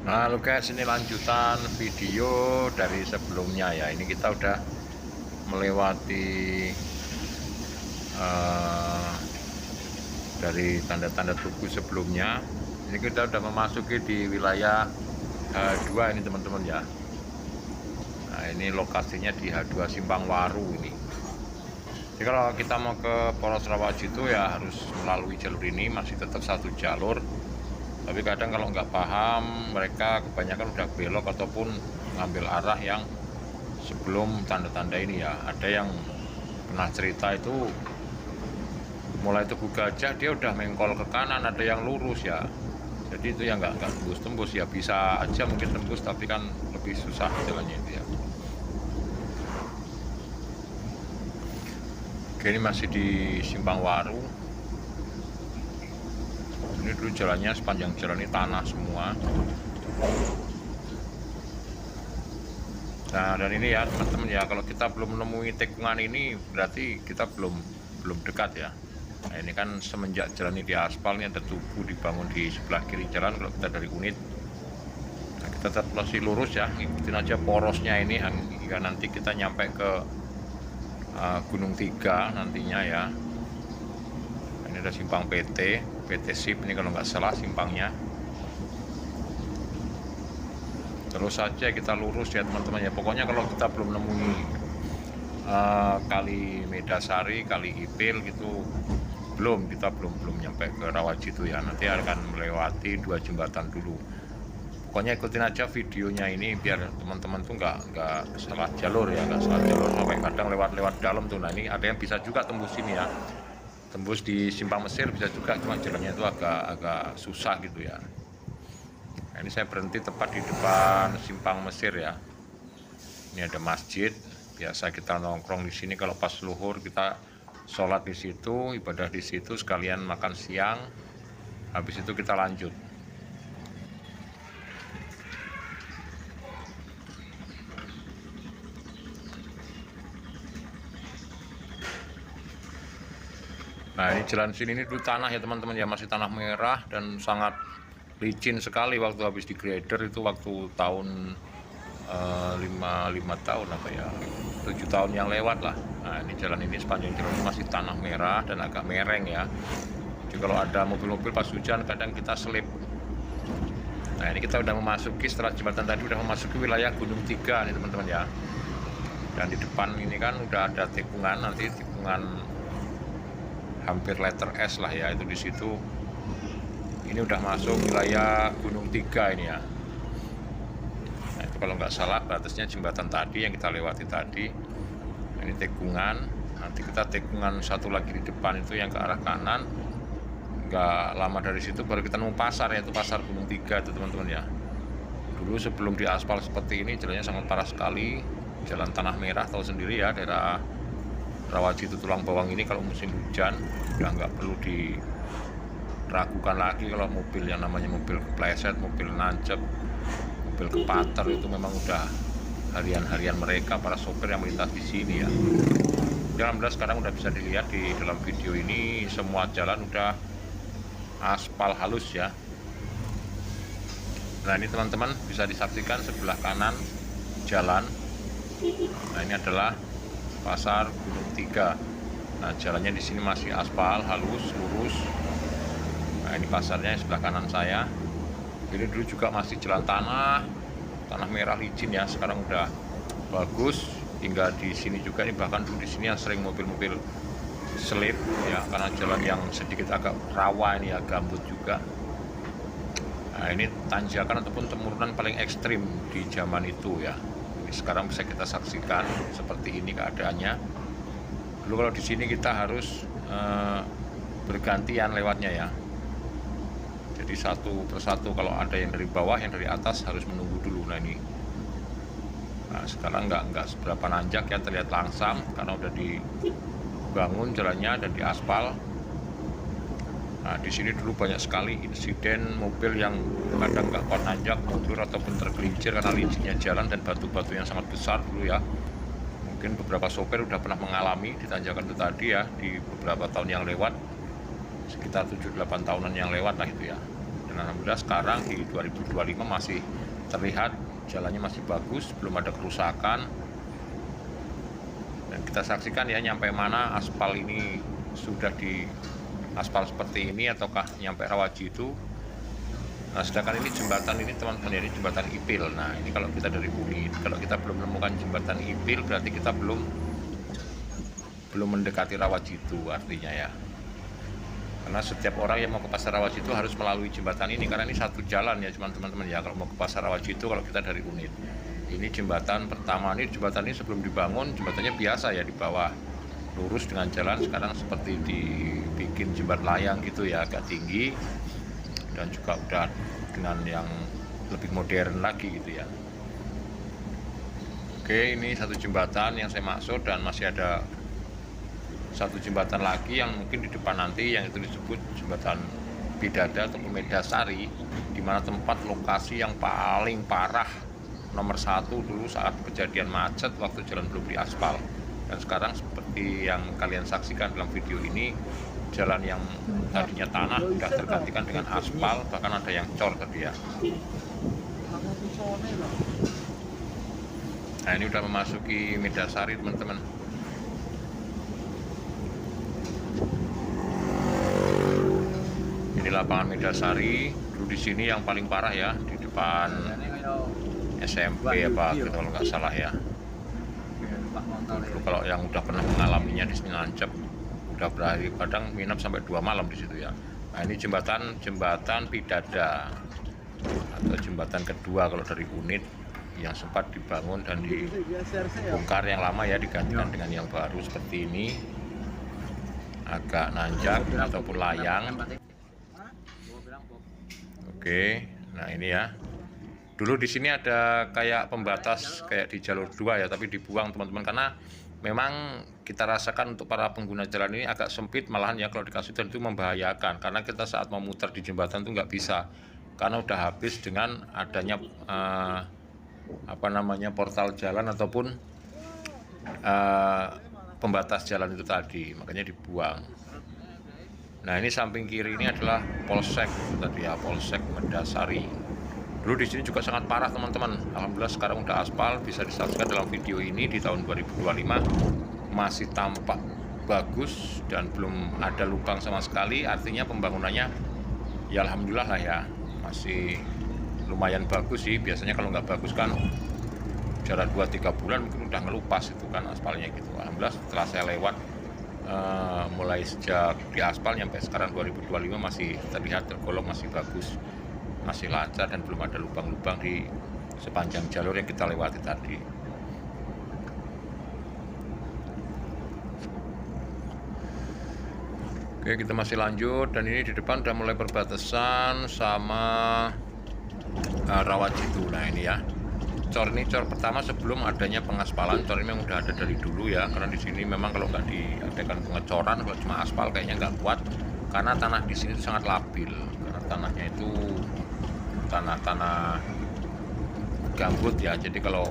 Nah, halo guys, ini lanjutan video dari sebelumnya ya. Ini kita udah melewati uh, dari tanda-tanda tugu sebelumnya. Ini kita udah memasuki di wilayah H2 ini teman-teman ya. Nah, ini lokasinya di H2 Simpang Waru ini. Jadi kalau kita mau ke Poros Rawaji itu ya harus melalui jalur ini, masih tetap satu jalur. Tapi kadang kalau nggak paham, mereka kebanyakan udah belok ataupun ngambil arah yang sebelum tanda-tanda ini ya. Ada yang pernah cerita itu mulai Tugu Gajah dia udah mengkol ke kanan, ada yang lurus ya. Jadi itu yang nggak tembus-tembus ya, bisa aja mungkin tembus tapi kan lebih susah jalannya itu ya. Oke, ini masih di Simpang Waru. Ini dulu jalannya, sepanjang jalan ini tanah semua. Nah, dan ini ya teman-teman ya, kalau kita belum menemui tikungan ini berarti kita belum dekat ya. Nah, ini kan semenjak jalan ini di aspal, ini ada tugu dibangun di sebelah kiri jalan kalau kita dari Unit. Nah, kita tetap masih lurus ya, ikutin aja porosnya ini hingga nanti kita nyampe ke Gunung Tiga nantinya ya. Ini ada simpang PT SIP ini kalau nggak salah simpangnya. Terus saja kita lurus ya teman-teman ya. Pokoknya kalau kita belum nemui Kali Medasari, Kali Ipil gitu, kita belum nyampe ke Rawaji itu ya. Nanti akan melewati 2 jembatan dulu. Pokoknya ikutin aja videonya ini biar teman-teman tuh nggak salah jalur ya, nggak salah jalur sampai kadang lewat dalam tuh. Nah, ini ada yang bisa juga tembus ini ya, tembus di Simpang Mesir bisa juga, cuma jalannya itu agak susah gitu ya. Nah, ini saya berhenti tepat di depan Simpang Mesir ya. Ini ada masjid, biasa kita nongkrong di sini kalau pas luhur, kita sholat di situ, ibadah di situ, sekalian makan siang, habis itu kita lanjut. Nah, ini jalan sini ini dulu tanah ya teman-teman ya, masih tanah merah dan sangat licin sekali waktu habis di grader itu, waktu tahun 5 tahun apa ya, 7 tahun yang lewat lah. Nah, ini jalan ini sepanjang jalan ini masih tanah merah dan agak mereng ya. Jadi kalau ada mobil-mobil pas hujan kadang kita selip. Nah, ini kita udah memasuki, setelah jembatan tadi udah memasuki wilayah Gunung Tiga nih teman-teman ya. Dan di depan ini kan udah ada tikungan, nanti tikungan hampir letter S lah ya, itu di situ. Ini udah masuk wilayah Gunung Tiga ini ya. Nah, itu kalau nggak salah batasnya jembatan tadi yang kita lewati tadi. Nah, ini tikungan, nanti kita tikungan satu lagi di depan itu yang ke arah kanan. Nggak lama dari situ baru kita nemu pasar, yaitu pasar Gunung Tiga itu teman-teman ya. Dulu sebelum di aspal seperti ini jalannya sangat parah sekali, jalan tanah merah, tahu sendiri ya, daerah Rawaji itu tulang bawang ini kalau musim hujan udah nggak perlu diragukan lagi kalau mobil yang namanya mobil kepleset, mobil nancep, mobil kepater itu memang udah harian mereka para sopir yang melintas di sini ya. Alhamdulillah sekarang udah bisa dilihat di dalam video ini, semua jalan udah aspal halus ya. Nah, ini teman-teman bisa disaksikan sebelah kanan jalan. Nah, ini adalah pasar Gunung Tiga. Nah, jalannya di sini masih aspal halus lurus. Nah, ini pasarnya sebelah kanan saya. Ini dulu juga masih jalan tanah merah licin ya, sekarang udah bagus. Hingga di sini juga, ini bahkan dulu di sini yang sering mobil-mobil selip ya, karena jalan yang sedikit agak rawa ini ya, gambut juga. Nah, ini tanjakan ataupun temurunan paling ekstrim di zaman itu ya. Sekarang bisa kita saksikan seperti ini keadaannya. Dulu kalau di sini kita harus bergantian lewatnya ya. Jadi satu persatu, kalau ada yang dari bawah, yang dari atas harus menunggu dulu. Nah, ini. Nah, sekarang nggak seberapa nanjak ya, terlihat langsam karena udah dibangun jalannya dan diaspal. Nah, di sini dulu banyak sekali insiden mobil yang kadang nggak kuat nanjak, mundur ataupun tergelincir karena licinnya jalan dan batu-batu yang sangat besar dulu ya. Mungkin beberapa sopir udah pernah mengalami di tanjakan itu tadi ya, di beberapa tahun yang lewat, sekitar 7-8 tahunan yang lewat lah itu ya. Dan Dan alhamdulillah sekarang di 2025 masih terlihat jalannya masih bagus, belum ada kerusakan. Dan kita saksikan ya nyampe mana aspal ini sudah di aspal seperti ini ataukah nyampe Rawajitu. Nah, sedangkan ini jembatan ini teman-teman, ini jembatan Ipil. Nah, ini kalau kita dari Unit, kalau kita belum menemukan jembatan Ipil berarti kita belum mendekati Rawajitu artinya ya. Karena setiap orang yang mau ke Pasar Rawajitu harus melalui jembatan ini, karena ini satu jalan ya teman-teman ya. Kalau mau ke Pasar Rawajitu kalau kita dari Unit, ini jembatan pertama. Ini jembatan ini sebelum dibangun jembatannya biasa ya, di bawah lurus dengan jalan. Sekarang seperti dibikin jembatan layang gitu ya, agak tinggi dan juga udah dengan yang lebih modern lagi gitu ya. Oke, ini satu jembatan yang saya maksud, dan masih ada satu jembatan lagi yang mungkin di depan nanti yang itu disebut jembatan Bidada atau Medasari, di mana tempat lokasi yang paling parah nomor 1 dulu saat kejadian macet waktu jalan belum diaspal. Dan sekarang seperti yang kalian saksikan dalam video ini, jalan yang tadinya tanah sudah tergantikan dengan aspal, bahkan ada yang cor tadi ya. Nah, ini udah memasuki Medasari teman-teman. Ini lapangan Medasari. Dulu di sini yang paling parah ya, di depan SMP apa gitu kalau nggak salah ya. Dulu kalau yang udah pernah mengalaminya di sini nancep, udah berhari kadang minap sampai 2 malam di situ ya. Nah, ini jembatan Bidada atau jembatan kedua kalau dari Unit, yang sempat dibangun dan dibongkar yang lama ya, digantikan dengan yang baru seperti ini, agak nanjak ataupun layang. Oke, nah ini ya. Dulu di sini ada kayak pembatas kayak di jalur 2 ya, tapi dibuang teman-teman, karena memang kita rasakan untuk para pengguna jalan ini agak sempit, malahan ya kalau dikasih dan itu membahayakan, karena kita saat mau muter di jembatan itu nggak bisa, karena udah habis dengan adanya portal jalan ataupun pembatas jalan itu tadi, makanya dibuang. Nah, ini samping kiri ini adalah Polsek tadi ya, Polsek Medasari. Dulu di sini juga sangat parah teman-teman. Alhamdulillah sekarang udah aspal, bisa disaksikan dalam video ini di tahun 2025 masih tampak bagus dan belum ada lubang sama sekali. Artinya pembangunannya ya alhamdulillah lah ya, masih lumayan bagus sih. Biasanya kalau nggak bagus kan jarak 2-3 bulan mungkin udah ngelupas itu kan aspalnya gitu. Alhamdulillah setelah saya lewat mulai sejak di aspal sampai sekarang 2025 masih terlihat tergolong masih bagus, masih lancar dan belum ada lubang-lubang di sepanjang jalur yang kita lewati tadi. Oke, kita masih lanjut, dan ini di depan udah mulai perbatasan sama Rawajitu. Nah ini ya, cor ini cor pertama sebelum adanya pengaspalan. Cor ini memang udah ada dari dulu ya, karena di sini memang kalau nggak diadakan pengecoran, kalau cuma aspal kayaknya nggak kuat, karena tanah di sini sangat labil, karena tanahnya itu tanah gambut ya. Jadi kalau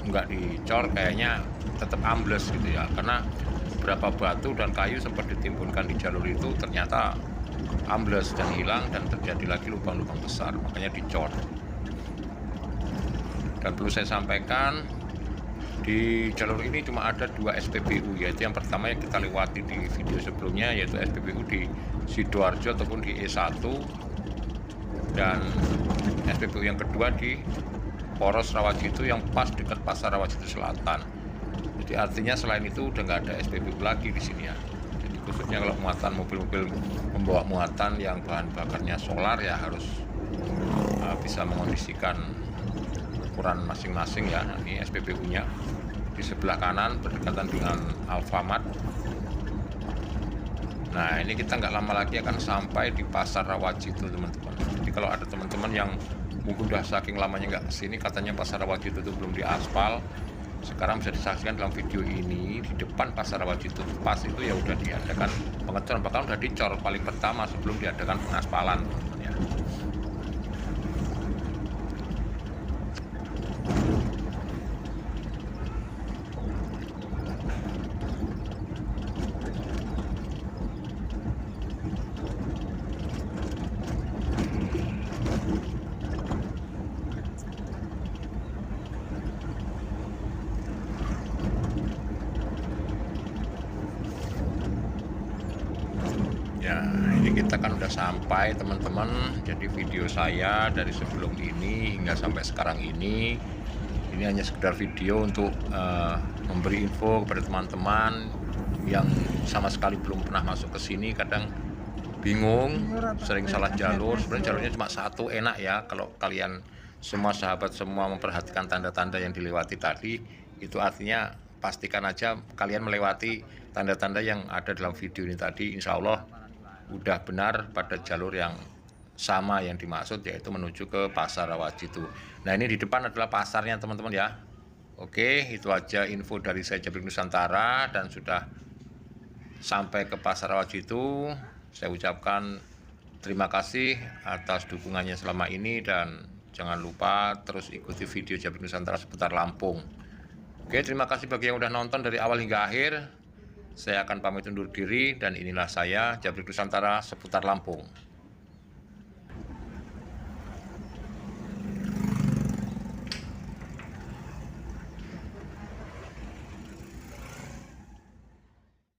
nggak dicor kayaknya tetap ambles gitu ya, karena beberapa batu dan kayu sempat ditimbunkan di jalur itu ternyata ambles dan hilang, dan terjadi lagi lubang-lubang besar, makanya dicor. Dan perlu saya sampaikan, di jalur ini cuma ada 2 SPBU, yaitu yang pertama yang kita lewati di video sebelumnya, yaitu SPBU di Sidoarjo ataupun di E1, dan SPBU yang kedua di Poros Rawajitu yang pas dekat Pasar Rawajitu Selatan. Jadi artinya selain itu udah nggak ada SPBU lagi di sini ya. Jadi khususnya kalau muatan mobil-mobil membawa muatan yang bahan bakarnya solar ya harus bisa mengondisikan ukuran masing-masing ya. Ini SPBU-nya di sebelah kanan berdekatan dengan Alfamart. Nah, ini kita nggak lama lagi akan sampai di Pasar Rawajitu teman-teman. Jadi kalau ada teman-teman yang mungkin udah saking lamanya nggak kesini, katanya Pasar Rawajitu itu belum diaspal, sekarang bisa disaksikan dalam video ini. Di depan Pasar Rawajitu pas itu ya udah diadakan pengecoran, bahkan udah dicor paling pertama sebelum diadakan pengaspalan teman-teman ya. kita kan udah sampai teman-teman. Jadi video saya dari sebelum ini hingga sampai sekarang ini hanya sekedar video untuk memberi info kepada teman-teman yang sama sekali belum pernah masuk ke sini. Kadang bingung, sering salah jalur. Sebenarnya jalurnya cuma satu, enak ya kalau kalian semua sahabat semua memperhatikan tanda-tanda yang dilewati tadi. Itu artinya pastikan aja kalian melewati tanda-tanda yang ada dalam video ini tadi. Insya Allah udah benar pada jalur yang sama yang dimaksud, yaitu menuju ke Pasar Rawajitu. Nah, ini di depan adalah pasarnya teman-teman ya. Oke, itu aja info dari saya Jabrik Nusantara, dan sudah sampai ke Pasar Rawajitu. Saya ucapkan terima kasih atas dukungannya selama ini, dan jangan lupa terus ikuti video Jabrik Nusantara seputar Lampung. Oke, terima kasih bagi yang udah nonton dari awal hingga akhir. Saya akan pamit undur diri, dan inilah saya Jabrik Nusantara seputar Lampung.